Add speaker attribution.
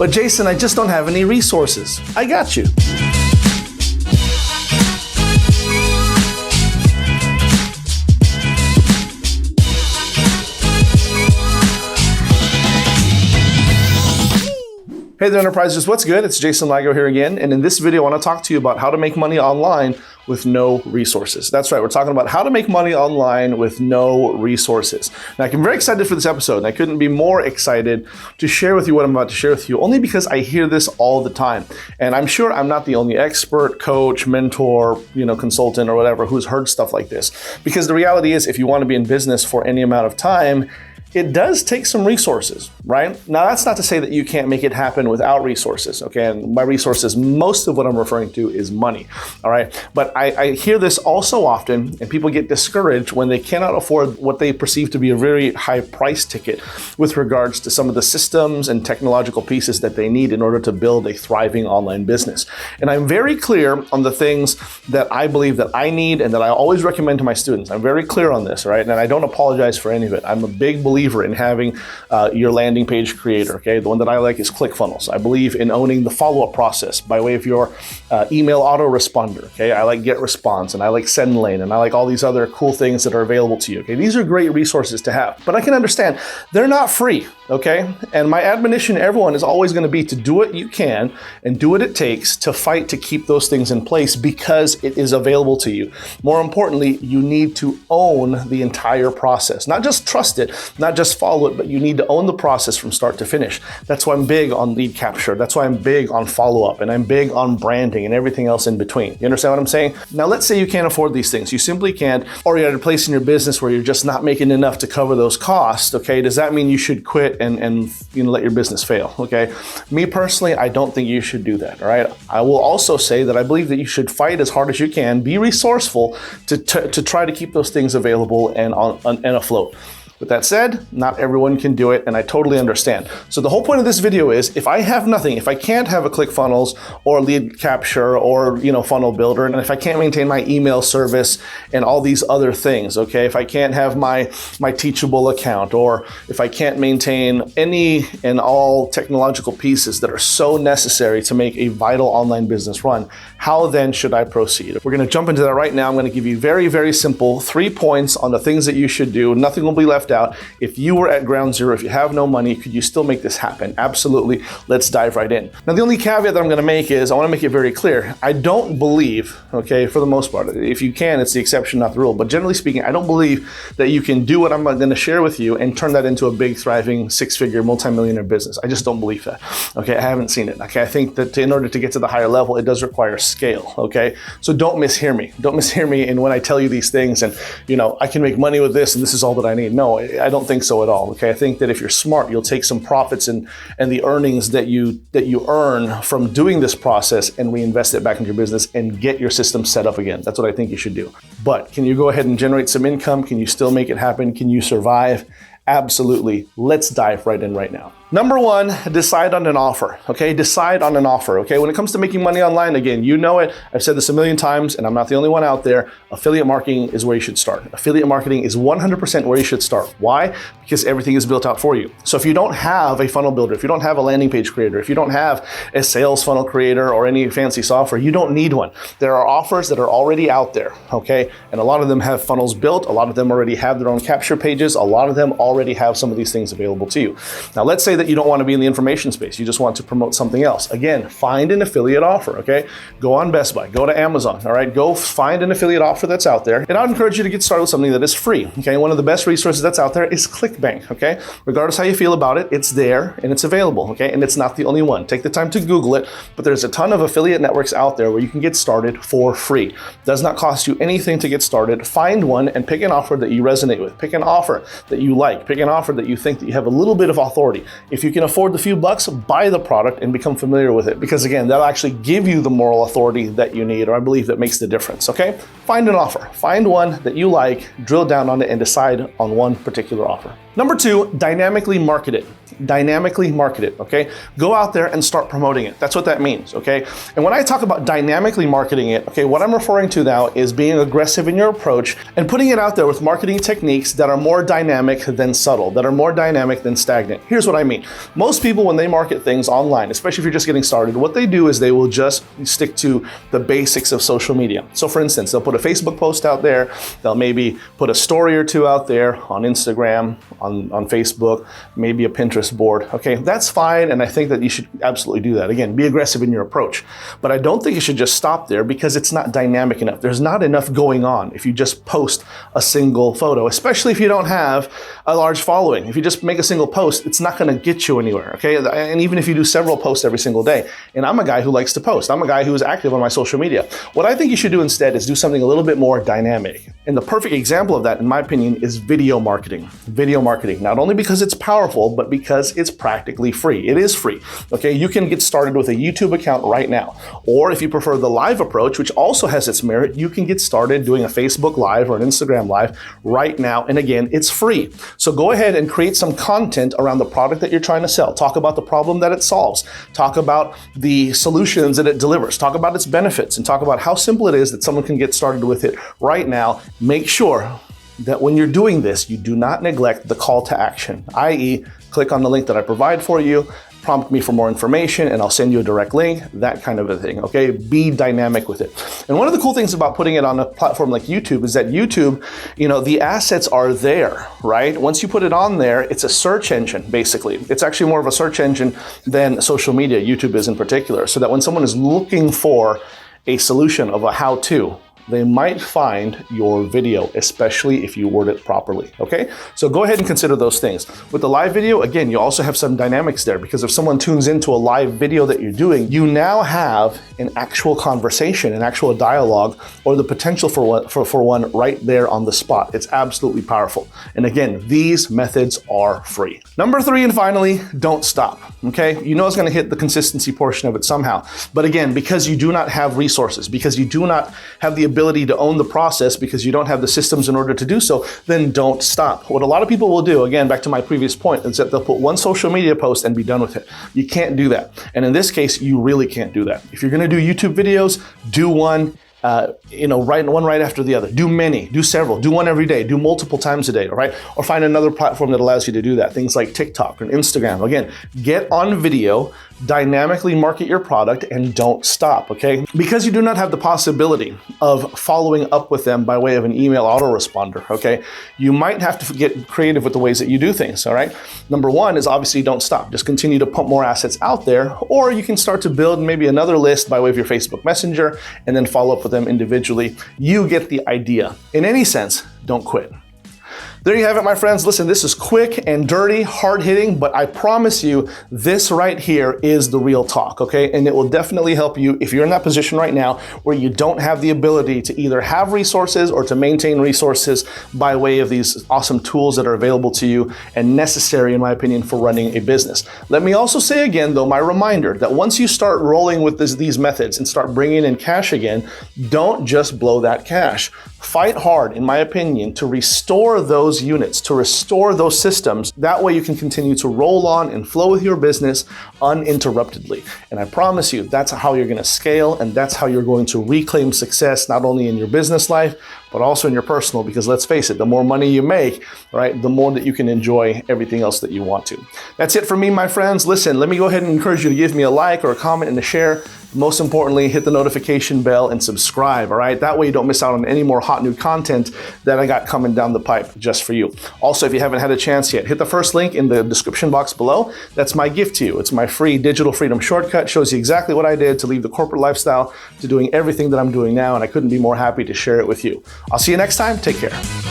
Speaker 1: But Jason, I just don't have any resources. I got you. Hey there, enterprises, what's good? It's Jason Lago here again, and in this video I want to talk to you about how to make money online with no resources. That's right, we're talking about how to make money online with no resources. Now, I'm very excited for this episode, and I couldn't be more excited to share with you what I'm about to share with you, only because I hear this all the time. And I'm sure I'm not the only expert, coach, mentor, consultant, or whatever who's heard stuff like this. Because the reality is, if you want to be in business for any amount of time, it does take some resources, right? Now, that's not to say that you can't make it happen without resources, okay? And by resources, most of what I'm referring to is money, all right? But I hear this all so often, and people get discouraged when they cannot afford what they perceive to be a very high price ticket with regards to some of the systems and technological pieces that they need in order to build a thriving online business. And I'm very clear on the things that I believe that I need and that I always recommend to my students. I'm very clear on this, right? And I don't apologize for any of it. I'm a big believer in having your landing page creator, okay? The one that I like is ClickFunnels. I believe in owning the follow-up process by way of your email autoresponder, okay? I like GetResponse, and I like SendLane, and I like all these other cool things that are available to you, okay? These are great resources to have, but I can understand they're not free, okay? And my admonition to everyone is always going to be to do what you can and do what it takes to fight to keep those things in place because it is available to you. More importantly, you need to own the entire process, not just trust it, not just follow it, but you need to own the process from start to finish. That's why I'm big on lead capture. That's why I'm big on follow-up, and I'm big on branding and everything else in between. You understand what I'm saying? Now, let's say you can't afford these things. You simply can't, or you're at a place in your business where you're just not making enough to cover those costs, okay? Does that mean you should quit and let your business fail, okay? Me personally, I don't think you should do that, all right? I will also say that I believe that you should fight as hard as you can, be resourceful to try to keep those things available and afloat. With that said, not everyone can do it, and I totally understand. So the whole point of this video is, if I have nothing, if I can't have a ClickFunnels or lead capture or funnel builder, and if I can't maintain my email service and all these other things, okay, if I can't have my Teachable account, or if I can't maintain any and all technological pieces that are so necessary to make a vital online business run, how then should I proceed? We're going to jump into that right now. I'm going to give you very, very simple 3 points on the things that you should do. Nothing will be left out. If you were at ground zero, if you have no money, could you still make this happen? Absolutely. Let's dive right in. Now, the only caveat that I'm going to make is I want to make it very clear. I don't believe, okay, for the most part, if you can, it's the exception, not the rule. But generally speaking, I don't believe that you can do what I'm going to share with you and turn that into a big, thriving, six-figure, multi-millionaire business. I just don't believe that. Okay, I haven't seen it. Okay, I think that in order to get to the higher level, it does require scale. Okay, so don't mishear me. Don't mishear me in when I tell you these things and I can make money with this and this is all that I need. No, I don't think so at all. Okay, I think that if you're smart, you'll take some profits and the earnings that you earn from doing this process and reinvest it back into your business and get your system set up again. That's what I think you should do. But can you go ahead and generate some income? Can you still make it happen? Can you survive? Absolutely. Let's dive right in right now. Number one, decide on an offer, okay? Decide on an offer, okay? When it comes to making money online, again, you know it. I've said this a million times, and I'm not the only one out there. Affiliate marketing is where you should start. Affiliate marketing is 100% where you should start. Why? Because everything is built out for you. So if you don't have a funnel builder, if you don't have a landing page creator, if you don't have a sales funnel creator or any fancy software, you don't need one. There are offers that are already out there, okay? And a lot of them have funnels built. A lot of them already have their own capture pages. A lot of them already have some of these things available to you. Now, let's say that you don't want to be in the information space. You just want to promote something else. Again, find an affiliate offer, okay? Go on Best Buy, go to Amazon, all right? Go find an affiliate offer that's out there. And I'd encourage you to get started with something that is free, okay? One of the best resources that's out there is Clickbank, okay? Regardless how you feel about it, it's there and it's available, okay? And it's not the only one. Take the time to Google it, but there's a ton of affiliate networks out there where you can get started for free. It does not cost you anything to get started. Find one and pick an offer that you resonate with. Pick an offer that you like. Pick an offer that you think that you have a little bit of authority. If you can afford the few bucks, buy the product and become familiar with it. Because again, that'll actually give you the moral authority that you need, or I believe that makes the difference, okay? find an offer. Find one that you like, drill down on it, and decide on one particular offer. Number 2, dynamically market it. Dynamically market it, okay? Go out there and start promoting it. That's what that means, okay? And when I talk about dynamically marketing it, okay, what I'm referring to now is being aggressive in your approach and putting it out there with marketing techniques that are more dynamic than subtle, that are more dynamic than stagnant. Here's what I mean. Most people, when they market things online, especially if you're just getting started, what they do is they will just stick to the basics of social media. So for instance, they'll put a Facebook post out there, they'll maybe put a story or two out there on Instagram, on Facebook, maybe a Pinterest board. Okay, that's fine, and I think that you should absolutely do that. Again, be aggressive in your approach. But I don't think you should just stop there because it's not dynamic enough. There's not enough going on if you just post a single photo, especially if you don't have a large following. If you just make a single post, it's not going to get you anywhere, okay? And even if you do several posts every single day, and I'm a guy who likes to post. I'm a guy who is active on my social media. What I think you should do instead is do something a little bit more dynamic. And the perfect example of that, in my opinion, is video marketing. Video marketing, not only because it's powerful, but because it's practically free. It is free, okay? You can get started with a YouTube account right now. Or if you prefer the live approach, which also has its merit, you can get started doing a Facebook Live or an Instagram Live right now. And again, it's free. So go ahead and create some content around the product that you're trying to sell. Talk about the problem that it solves. Talk about the solutions that it delivers. Talk about its benefits and talk about how simple it is that someone can get started with it right now. Make sure that when you're doing this, you do not neglect the call to action, i.e., click on the link that I provide for you, prompt me for more information, and I'll send you a direct link, that kind of a thing, okay? Be dynamic with it. And one of the cool things about putting it on a platform like YouTube is that YouTube, the assets are there, right? Once you put it on there, it's a search engine, basically. It's actually more of a search engine than social media, YouTube is in particular, so that when someone is looking for a solution of a how-to, they might find your video, especially if you word it properly, okay? So go ahead and consider those things. With the live video, again, you also have some dynamics there because if someone tunes into a live video that you're doing, you now have an actual conversation, an actual dialogue, or the potential for one right there on the spot. It's absolutely powerful. And again, these methods are free. Number 3, and finally, don't stop, okay? You know it's gonna hit the consistency portion of it somehow. But again, because you do not have resources, because you do not have the ability to own the process, because you don't have the systems in order to do so, then don't stop. What a lot of people will do, again, back to my previous point, is that they'll put one social media post and be done with it. You can't do that. And in this case, you really can't do that. If you're gonna do YouTube videos, do one right after the other. Do many, do several, do one every day, do multiple times a day, all right? Or find another platform that allows you to do that. Things like TikTok and Instagram. Again, get on video, dynamically market your product, and don't stop, okay? Because you do not have the possibility of following up with them by way of an email autoresponder, okay? You might have to get creative with the ways that you do things, all right? Number 1 is obviously don't stop. Just continue to pump more assets out there, or you can start to build maybe another list by way of your Facebook Messenger and then follow up with them individually. You get the idea. In any sense, don't quit. There you have it, my friends. Listen, this is quick and dirty, hard-hitting, but I promise you, this right here is the real talk, okay? And it will definitely help you if you're in that position right now where you don't have the ability to either have resources or to maintain resources by way of these awesome tools that are available to you and necessary, in my opinion, for running a business. Let me also say again, though, my reminder that once you start rolling with these methods and start bringing in cash again, don't just blow that cash. Fight hard, in my opinion, to restore those units, to restore those systems. That way you can continue to roll on and flow with your business uninterruptedly. And I promise you, that's how you're gonna scale, and that's how you're going to reclaim success, not only in your business life, but also in your personal, because let's face it, the more money you make, right, the more that you can enjoy everything else that you want to. That's it for me, my friends. Listen, let me go ahead and encourage you to give me a like or a comment and a share. Most importantly, hit the notification bell and subscribe, all right? That way you don't miss out on any more hot new content that I got coming down the pipe just for you. Also, if you haven't had a chance yet, hit the first link in the description box below. That's my gift to you. It's my free digital freedom shortcut. Shows you exactly what I did to leave the corporate lifestyle to doing everything that I'm doing now, and I couldn't be more happy to share it with you. I'll see you next time. Take care.